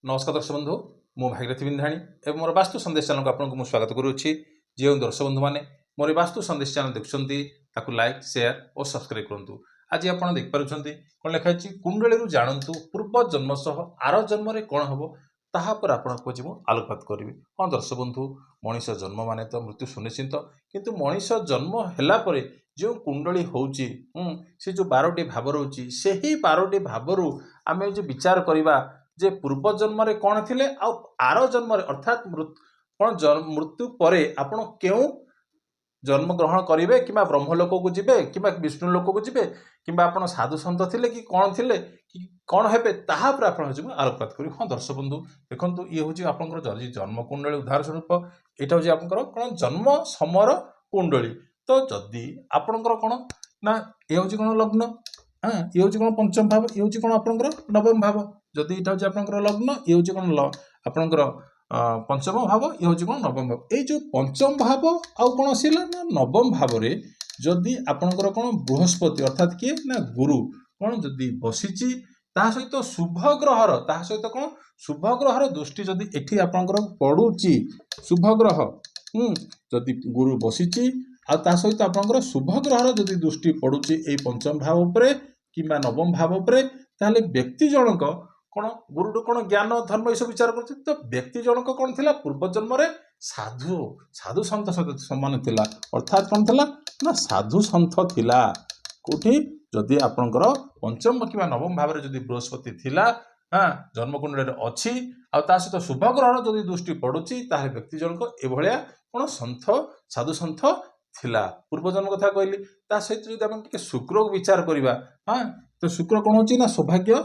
नमस्कार दर्शक बंधु मो भागीरथी बिंधाणी एवं मोर वास्तु संदेश चैनल को आपको स्वागत करुच्ची। जो दर्शक बंधु मैंने मोर वास्तु संदेश चैनल देखुं लाइक शेयर और सब्सक्राइब करूँ। आज आप देखिपुंट कौन लिखाई कुंडली जानतु पूर्व जन्म सह आर जन्म कौन हम तापर आपको आलोकपात करी। हाँ दर्शक बंधु मनीष जन्म माने तो मृत्यु सुनिश्चित किंतु मनीष जन्म है जो कुंडली होची से जो 12टी भाव रोची से ही 12टी भाव आम जो विचार करवा जे पूर्व जन्म रे कौन थिले आर जन्म अर्थात कौन मृत्यु पर आपण क्यों जन्म ग्रहण करेंगे कि ब्रह्मलोक को जीवे कि विष्णु लोक को जीवे कि आप साधु सन्त थिले कि कौन हेबे तापर आप आलोकपात करें। हाँ दर्शक बंधु देखो ये हूँ आपंकर जन्म कुंडली उदाहरण स्वरूप यहाँ हूँ आपंकर कौन जन्म समर कुंडली। तो जदि आपणकर कौन ना ये हूँ कौन लग्न हाँ ये हूँ कौन पंचम भाव ये हूँ कौन आपंकर नवम भाव जदि यहाँ हूँ आपंकर लग्न ये हूँ कौन आपंकर पंचम भाव ये हूँ कौन नवम भाव। ये जो पंचम भाव आउ कौन आसला ना नवम भाव रे जदि आपणकर कौन बृहस्पति अर्थात किए ना गुरु कौन जदि बसीची ता सहित शुभ ग्रहर ता सहित कौन शुभ ग्रहर दृष्टि जदि एठी आपणकर पड़ुची शुभ ग्रह जदि गुरु बसीची आ ता सहित आपणकर शुभ ग्रहर जदि दृष्टि पड़ुची ए पंचम भाव उपरे किंबा नवम भाव उपरे ताले व्यक्ति जनक कौन गुरु कौन ज्ञान धर्म ये सब विचार करते। तो व्यक्ति जनक कौन थिला पूर्व जन्म रे साधु साधु सन्त सहित समान थिला अर्थात कौन थिला ना साधु सन्थ थिला कोठी जदि आपणकर पंचम कि नवम भाव जदि बृहस्पति थिला हाँ जन्मकुंडली अच्छी आ सहित शुभ ग्रहर जदि दृष्टि पड़ुची ताहे व्यक्ति जनक एभलिया कौन सन्थ साधु सन्थ थिला पूर्व जन्म कथा कहली ता सहित जदि आम टिके शुक्र को विचार करबा हाँ तो शुक्र कौन होची ना सौभाग्य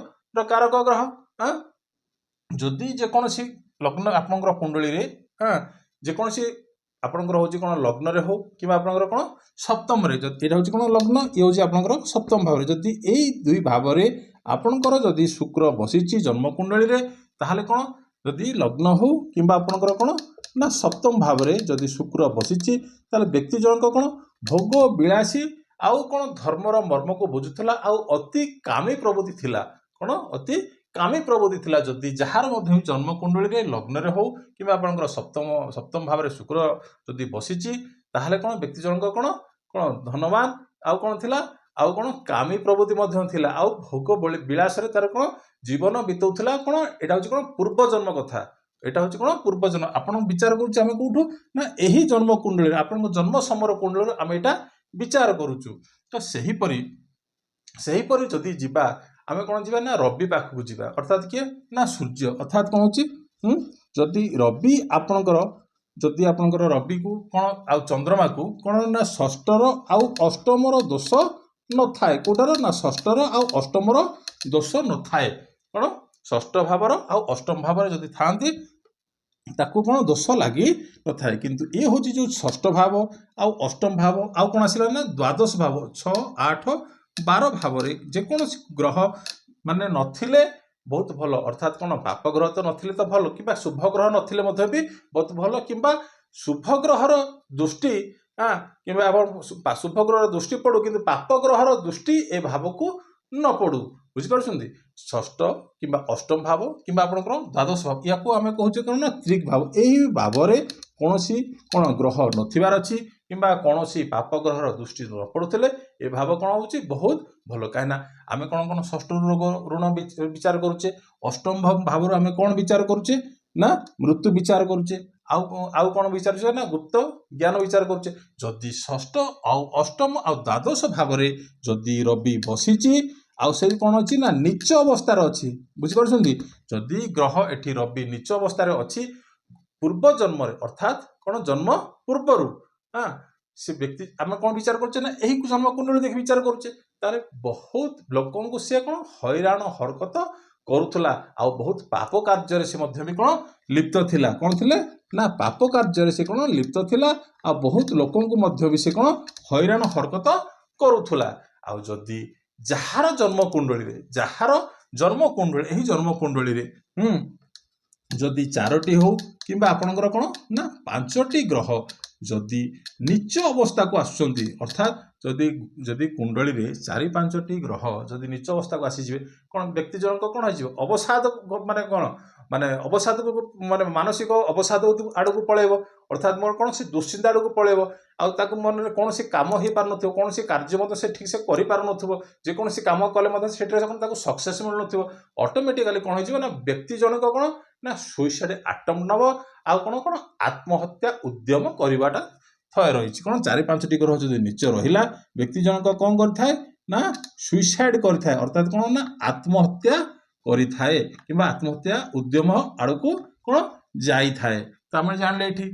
कारक ग्रह हाँ जदि जेकोसी लग्न आपंकर कुंडली रे हाँ जेकोसी आपंकर हूँ कौन लग्न रे हो कि आपंकर कौन सप्तम रे ये हूँ कौन लग्न ये हूँ आपंकर सप्तम भाव जदि यही दुई भाव रे आपंकर जदि शुक्र बसीची जन्म कुंडली रे ताहले कौन जदि लग्न हो कि आपंकर कौन ना सप्तम भाव रे जदि शुक्र बसीची ताहले व्यक्ति जनक कौन भोग विलासी आउ कौन धर्मर मर्म को बुझुला आउ अति कामी प्रवृत्ति थिला कौन अति कामी प्रवृत्ति थिला जदि जार मध्य जन्म कुंडली रे लग्न रे हो कि आपंकर सप्तम भाव रे शुक्र जदि बसीची ताहले कौन व्यक्ति जनक कौन कौन धनवान आउ कौन थिला आउ कौन कामी प्रवृत्ति मध्य थिला आउ भोग विलास रे तार कौन जीवन बिताउथिला कौन एटा हूँ कौन पूर्व जन्म कथा एटा हूँ कौन पूर्व जन्म आपण विचार करूचे आम कौटू ना यही जन्म कुंडली आपण जन्म समर कुंडली आम एटा विचार करूचु। तो सेहीपरि जदि जीवा आम कौन जीवा ना रवि पाखक जीवा अर्थात किए ना सूर्य अर्थात कौन होची जदि रवि आपणकर जदि आपणकर रवि को कौन आउ चंद्रमा को कौन ना षष्ठर आउ अष्टमर दोष न थाए कोटार ना षष्ठर आउ अष्टमर दोष न थाए कौन षष्ठ भावर आउ अष्टम भाव जदि थांती ताकू कौन दोष लगी न थाए किंतु ये हूँ जो षष्ठ भाव आउ अष्टम भाव आउ कौन आसला ना द्वादश भाव 6, 8, 12 भाव जेकोसी ग्रह माने नथिले बहुत भल अर्थात कौन पाप ग्रह तो नथिले तो भल कि शुभ ग्रह नथिले मध्य भी बहुत भल कि शुभ ग्रहर दृष्टि हाँ कि शुभ ग्रहर दृष्टि पड़ू कि पाप ग्रहर दृष्टि ए भाव को न पड़ू बुझिपारुछन्ति षष्ठ कि अष्टम भाव कि आपंकर द्वादश भाव या आम कहूचे कौन ना त्रिक भाव यही भाव में कौन कौन ग्रह नथिबार अच्छी कि कौन पाप ग्रहर दृष्टि न पड़ुले ए भाव कौन हो बहुत भल कहीं आम कौन कौन षष्ठ रोग ऋण विचार करुचे अष्टम भाव आम कौन विचार करुचे ना मृत्यु विचार करुचे आउ कौन विचार ना गुप्त ज्ञान विचार करुचे जदि षष्ठ आउ अष्टम आउ द्वादश भाव जदि रवि बसीची आउ से कौन अच्छी ना नीच अवस्थार अच्छी बुझिपारुछन्ति जदि ग्रह एठी रवि नीच अवस्थार अच्छी पूर्व जन्म अर्थात कौन जन्म पूर्वर हाँ से व्यक्ति आम कौन विचार करुचे ना यही जन्म कुंडली देख विचार करुचे तारे बहुत लोक सी कौन हैरान हरकत करुला आउ बहुत पाप कार्य से भी कौन लिप्त थिला कौन थिले ना पाप कार्य से कौन लिप्त थिला आ बहुत लोक भी से कौन हैरान हरकत करुला आउ जदि जार जन्म कुंडली यही जन्म कुंडली जदि 4टी हो कि आपणकर कौन ना 5टी ग्रह जदि नीच अवस्था को आसुचंती अर्थात जदि जदि कुंडली रे 4-5टी ग्रह जदि नीच अवस्था को आसीजिवे कौन व्यक्ति जनक कौन हो अवसाद माने कौन ମାନେ ଅବସାଦକୁ ମାନେ ମାନସିକ ଅବସାଦ ଆଡ଼କୁ ପଳେଇବ, ଅର୍ଥାତ୍ ମୋର କୌଣସି ଦୁଶ୍ଚିନ୍ତା ଆଡ଼କୁ ପଳେଇବ। ଆଉ ତାକୁ ମନରେ କୌଣସି କାମ ହେଇପାରୁନଥିବ, କୌଣସି କାର୍ଯ୍ୟ ମଧ୍ୟ ସେ ଠିକ୍ ସେ କରିପାରୁନଥିବ, ଯେକୌଣସି କାମ କଲେ ମଧ୍ୟ ସେଠାରେ ତାକୁ ସକ୍ସେସ୍ ମିଳୁନଥିବ। ଅଟୋମେଟିକାଲି କ'ଣ ହେଇଯିବ ନା ବ୍ୟକ୍ତି ଜଣକ କ'ଣ ନା ସୁଇସାଇଡ୍ ଆଟେମ୍ପ୍ଟ ନେବ, ଆଉ କ'ଣ ଆତ୍ମହତ୍ୟା ଉଦ୍ୟମ କରିବାଟା ଥୟ ରହିଛି। କ'ଣ 4-5ଟି ଗ୍ରହ ଯଦି ନିଚ ରହିଲା, ବ୍ୟକ୍ତି ଜଣକ କ'ଣ କରିଥାଏ ନା ସୁଇସାଇଡ୍ କରିଥାଏ, ଅର୍ଥାତ୍ କ'ଣ ନା ଆତ୍ମହତ୍ୟା କରିଥାଏ କିମ୍ବା ଆତ୍ମହତ୍ୟା ଉଦ୍ୟମ ଆଡ଼କୁ କ'ଣ ଯାଇଥାଏ। ତ ଆମେ ଜାଣିଲେ ଏଠି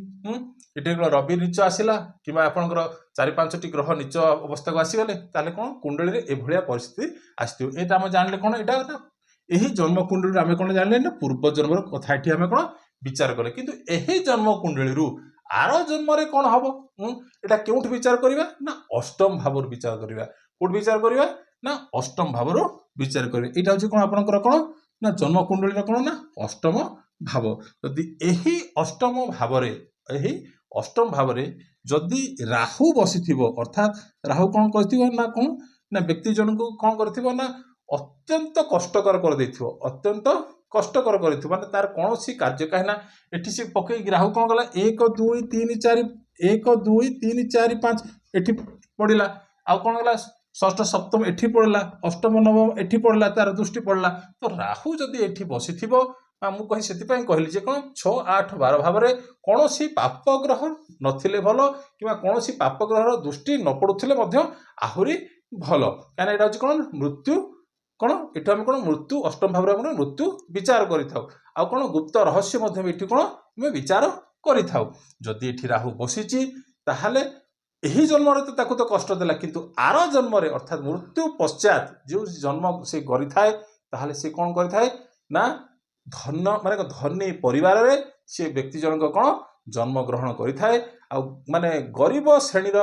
ଏଠି ରବି ନିଚ ଆସିଲା କିମ୍ବା ଆପଣଙ୍କର 4-5ଟି ଗ୍ରହ ନିଚ ଅବସ୍ଥାକୁ ଆସିଗଲେ, ତାହେଲେ କ'ଣ କୁଣ୍ଡଳୀରେ ଏଭଳିଆ ପରିସ୍ଥିତି ଆସିଥିବ। ଏଇଟା ଆମେ ଜାଣିଲେ କ'ଣ, ଏଇଟା ଏହି ଜନ୍ମ କୁଣ୍ଡଳୀରୁ ଆମେ କ'ଣ ଜାଣିଲେ ନା ପୂର୍ବ ଜନ୍ମର କଥା ଏଠି ଆମେ କ'ଣ ବିଚାର କଲେ। କିନ୍ତୁ ଏହି ଜନ୍ମ କୁଣ୍ଡଳୀରୁ ଆର ଜନ୍ମରେ କ'ଣ ହବ, ଏଇଟା କେଉଁଠି ବିଚାର କରିବା ନା ଅଷ୍ଟମ ଭାବରୁ ବିଚାର କରିବା। କୋଉଠି ବିଚାର କରିବା ନା ଅଷ୍ଟମ ଭାବରୁ ବିଚାର କରିବା। ଏଇଟା ହଉଛି କ'ଣ ଆପଣଙ୍କର କ'ଣ ନା ଜନ୍ମ କୁଣ୍ଡଳୀର କ'ଣ ନା ଅଷ୍ଟମ ଭାବ। ଯଦି ଏହି ଅଷ୍ଟମ ଭାବରେ ଯଦି ରାହୁ ବସିଥିବ, ଅର୍ଥାତ୍ ରାହୁ କ'ଣ କରିଥିବ ନା କ'ଣ ନା ବ୍ୟକ୍ତି ଜଣଙ୍କୁ କ'ଣ କରିଥିବ ନା ଅତ୍ୟନ୍ତ କଷ୍ଟକର କରିଦେଇଥିବ, ଅତ୍ୟନ୍ତ କଷ୍ଟକର କରିଥିବ, ମାନେ ତାର କୌଣସି କାର୍ଯ୍ୟ, କାହିଁକି ନା ଏଠି ସେ ପକେଇକି ରାହୁ କ'ଣ କଲା 1 2 3 4 5 ଏଠି ପଡ଼ିଲା, ଆଉ କ'ଣ ହେଲା ଷଷ୍ଠ ସପ୍ତମ ଏଠି ପଡ଼ିଲା, ଅଷ୍ଟମ ନବମ ଏଠି ପଡ଼ିଲା, ତାର ଦୃଷ୍ଟି ପଡ଼ିଲା। ତ ରାହୁ ଯଦି ଏଠି ବସିଥିବ, ମୁଁ ସେଥିପାଇଁ କହିଲି ଯେ କ'ଣ 6 8 12 ଭାବରେ କୌଣସି ପାପ ଗ୍ରହ ନଥିଲେ ଭଲ, କିମ୍ବା କୌଣସି ପାପ ଗ୍ରହର ଦୃଷ୍ଟି ନ ପଡ଼ୁଥିଲେ ମଧ୍ୟ ଆହୁରି ଭଲ, କାହିଁକିନା ଏଇଟା ହଉଛି କ'ଣ ମୃତ୍ୟୁ, କ'ଣ ଏଠୁ ଆମେ କ'ଣ ମୃତ୍ୟୁ ଅଷ୍ଟମ ଭାବରେ ଆମେ ମୃତ୍ୟୁ ବିଚାର କରିଥାଉ, ଆଉ କ'ଣ ଗୁପ୍ତ ରହସ୍ୟ ମଧ୍ୟ ଏଠି କ'ଣ ଆମେ ବିଚାର କରିଥାଉ। ଯଦି ଏଠି ରାହୁ ବସିଛି ତାହେଲେ ଏହି ଜନ୍ମରେ ତ ତାକୁ ତ କଷ୍ଟ ଦେଲା, କିନ୍ତୁ ଆର ଜନ୍ମରେ ଅର୍ଥାତ୍ ମୃତ୍ୟୁ ପଶ୍ଚାତ ଯେଉଁ ଜନ୍ମ ସେ କରିଥାଏ, ତାହେଲେ ସେ କ'ଣ କରିଥାଏ ନା ଧନୀ ପରିବାରରେ ସେ ବ୍ୟକ୍ତି ଜଣକ କ'ଣ ଜନ୍ମ ଗ୍ରହଣ କରିଥାଏ। ଆଉ ମାନେ ଗରିବ ଶ୍ରେଣୀର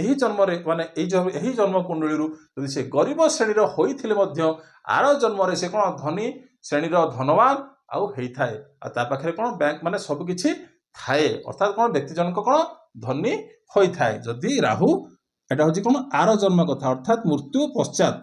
ଏହି ଜନ୍ମରେ ମାନେ ଏହି ଜନ୍ମ କୁଣ୍ଡଳୀରୁ ଯଦି ସେ ଗରିବ ଶ୍ରେଣୀର ହୋଇଥିଲେ ମଧ୍ୟ ଆର ଜନ୍ମରେ ସେ କ'ଣ ଧନୀ ଶ୍ରେଣୀର ଧନବାନ ଆଉ ହେଇଥାଏ, ଆଉ ତା ପାଖରେ କ'ଣ ବ୍ୟାଙ୍କ ମାନେ ସବୁ କିଛି ଥାଏ, ଅର୍ଥାତ୍ କ'ଣ ବ୍ୟକ୍ତି ଜଣକ କ'ଣ ଧନୀ ହୋଇଥାଏ। ଯଦି ରାହୁ, ଏଟା ହଉଛି କ'ଣ ଆର ଜନ୍ମ କଥା, ଅର୍ଥାତ୍ ମୃତ୍ୟୁ ପଶ୍ଚାତ,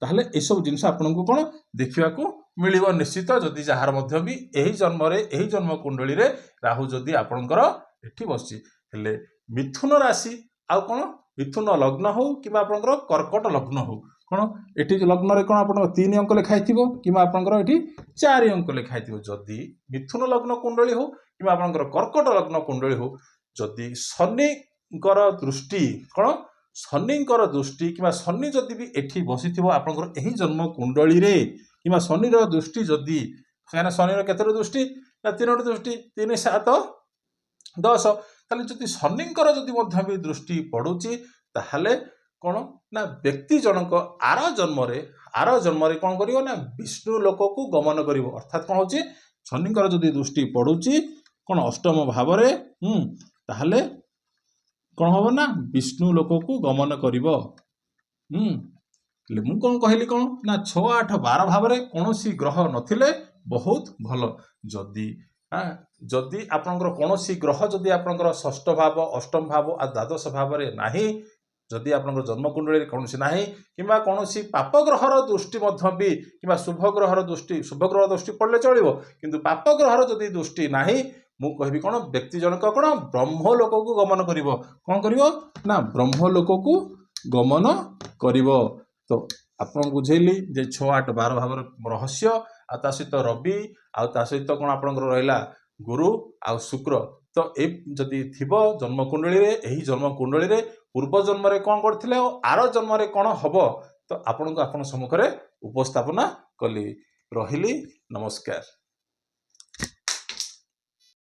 ତାହେଲେ ଏସବୁ ଜିନିଷ ଆପଣଙ୍କୁ କ'ଣ ଦେଖିବାକୁ ମିଳିବ ନିଶ୍ଚିତ, ଯଦି ଯାହାର ମଧ୍ୟ ବି ଏହି ଜନ୍ମରେ ଏହି ଜନ୍ମ କୁଣ୍ଡଳୀରେ ରାହୁ ଯଦି ଆପଣଙ୍କର ଏଠି ବସିଛି। ହେଲେ ମିଥୁନ ରାଶି ଆଉ କ'ଣ ମିଥୁନ ଲଗ୍ନ ହଉ କିମ୍ବା ଆପଣଙ୍କର କର୍କଟ ଲଗ୍ନ ହଉ, କ'ଣ ଏଠି ଲଗ୍ନରେ କ'ଣ ଆପଣଙ୍କର 3 ଅଙ୍କ ଲେଖା ହେଇଥିବ କିମ୍ବା ଆପଣଙ୍କର ଏଠି 4 ଅଙ୍କ ଲେଖା ହେଇଥିବ। ଯଦି ମିଥୁନ ଲଗ୍ନ କୁଣ୍ଡଳୀ ହଉ କିମ୍ବା ଆପଣଙ୍କର କର୍କଟ ଲଗ୍ନ କୁଣ୍ଡଳୀ ହଉ, ଯଦି ଶନିଙ୍କର ଦୃଷ୍ଟି କିମ୍ବା ଶନି ଯଦି ବି ଏଠି ବସିଥିବ ଆପଣଙ୍କର ଏହି ଜନ୍ମ କୁଣ୍ଡଳୀରେ, କିମ୍ବା ଶନିର ଦୃଷ୍ଟି ଯଦି, କାହିଁକିନା ଶନିର କେତୋଟି ଦୃଷ୍ଟି ନା 3ଟି ଦୃଷ୍ଟି, 3 7 10, ତାହେଲେ ଯଦି ଶନିଙ୍କର ଯଦି ମଧ୍ୟ ବି ଦୃଷ୍ଟି ପଡୁଛି, ତାହେଲେ କ'ଣ ନା ବ୍ୟକ୍ତି ଜଣକ ଆର ଜନ୍ମରେ କ'ଣ କରିବ ନା ବିଷ୍ଣୁ ଲୋକକୁ ଗମନ କରିବ। ଅର୍ଥାତ୍ କ'ଣ ହଉଛି ଶନିଙ୍କର ଯଦି ଦୃଷ୍ଟି ପଡୁଛି କ'ଣ ଅଷ୍ଟମ ଭାବରେ, ତାହେଲେ କ'ଣ ହବ ନା ବିଷ୍ଣୁ ଲୋକକୁ ଗମନ କରିବ। ହେଲେ ମୁଁ କ'ଣ କହିଲି କ'ଣ ନା 6 8 12 ଭାବରେ କୌଣସି ଗ୍ରହ ନଥିଲେ ବହୁତ ଭଲ। ଯଦି ଆପଣଙ୍କର କୌଣସି ଗ୍ରହ ଯଦି ଆପଣଙ୍କର ଷଷ୍ଠ ଭାବ, ଅଷ୍ଟମ ଭାବ ଆଉ ଦ୍ୱାଦଶ ଭାବରେ ନାହିଁ, ଯଦି ଆପଣଙ୍କର ଜନ୍ମକୁଣ୍ଡଳୀରେ କୌଣସି ନାହିଁ, କିମ୍ବା କୌଣସି ପାପ ଗ୍ରହର ଦୃଷ୍ଟି ମଧ୍ୟ ବି କିମ୍ବା ଶୁଭ ଗ୍ରହର ଦୃଷ୍ଟି ପଡ଼ିଲେ ଚଳିବ, କିନ୍ତୁ ପାପ ଗ୍ରହର ଯଦି ଦୃଷ୍ଟି ନାହିଁ, ମୁଁ କହିବି କ'ଣ ବ୍ୟକ୍ତି ଜଣକ କ'ଣ ବ୍ରହ୍ମ ଲୋକକୁ ଗମନ କରିବ। କ'ଣ କରିବ ନା ବ୍ରହ୍ମ ଲୋକକୁ ଗମନ କରିବ। ତ ଆପଣଙ୍କୁ ବୁଝେଇଲି ଯେ 6 8 12 ଭାବର ରହସ୍ୟ, ଆଉ ତା ସହିତ ରବି, ଆଉ ତା ସହିତ କ'ଣ ଆପଣଙ୍କର ରହିଲା ଗୁରୁ ଆଉ ଶୁକ୍ର। ତ ଏଇ ଯଦି ଥିବ ଜନ୍ମକୁଣ୍ଡଳୀରେ, ଏହି ଜନ୍ମକୁଣ୍ଡଳୀରେ ପୂର୍ବ ଜନ୍ମରେ କ'ଣ କରିଥିଲେ ଆଉ ଆର ଜନ୍ମରେ କ'ଣ ହବ, ତ ଆପଣଙ୍କ ସମ୍ମୁଖରେ ଉପସ୍ଥାପନା କଲି। ରହିଲି, ନମସ୍କାର।